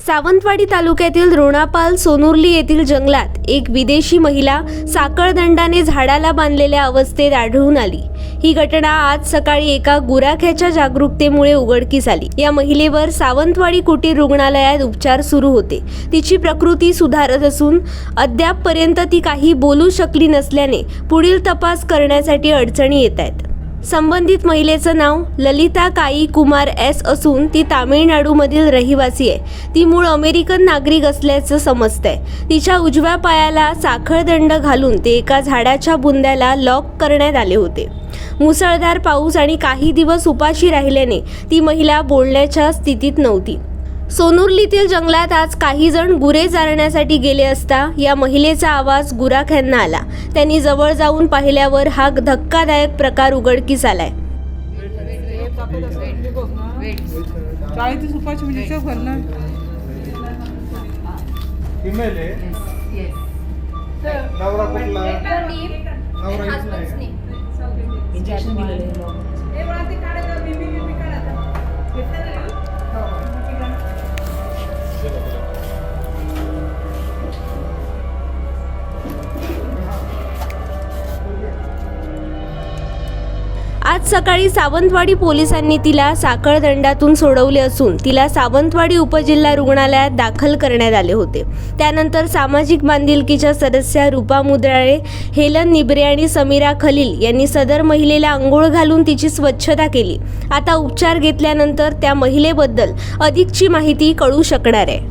सावंतवाडी तालुक्यातील रोणापाल सोनुर्ली येथील जंगलात एक विदेशी महिला साखळदंडाने झाडाला बांधलेल्या अवस्थेत आढळून आली। ही घटना आज सकाळी एका गुराख्याच्या जागरूकतेमुळे उघडकीस आली। या महिलेवर सावंतवाडी कुटीर रुग्णालयात उपचार सुरू होते। तिची प्रकृती सुधारत असून अद्यापपर्यंत ती काही बोलू शकली नसल्याने पुढील तपास करण्यासाठी अडचणी येत आहेत। संबंधित महिलेचं नाव ललिता काई कुमार एस असून ती तामिळनाडूमधील रहिवासी आहे। ती मूळ अमेरिकन नागरिक असल्याचं समजतंय। तिच्या उजव्या पायाला साखळदंड घालून ते एका झाडाच्या बुंद्याला लॉक करण्यात आले होते। मुसळधार पाऊस आणि काही दिवस उपाशी राहिल्याने ती महिला बोलण्याच्या स्थितीत नव्हती। सोनुर्लीतील जंगलात आज काही जण गुरे चारण्यासाठी गेले असता या महिलेचा आवाज गुराख्यांना आला। त्यांनी जवळ जाऊन पाहिल्यावर हा धक्कादायक प्रकार उघडकीस आलाय। आज सकाळी सावंतवाडी पोलिसांनी तिला साखळदंडातून सोडवले असून तिला सावंतवाडी उपजिल्हा रुग्णालयात दाखल करण्यात आले होते। त्यानंतर सामाजिक बांधिलकीच्या सदस्या रूपा मुद्राळे, हेलन निबरे आणि समीरा खलील यांनी सदर महिलेला अंघोळ घालून तिची स्वच्छता केली। आता उपचार घेतल्यानंतर त्या महिलेबद्दल अधिकची माहिती कळू शकणार आहे।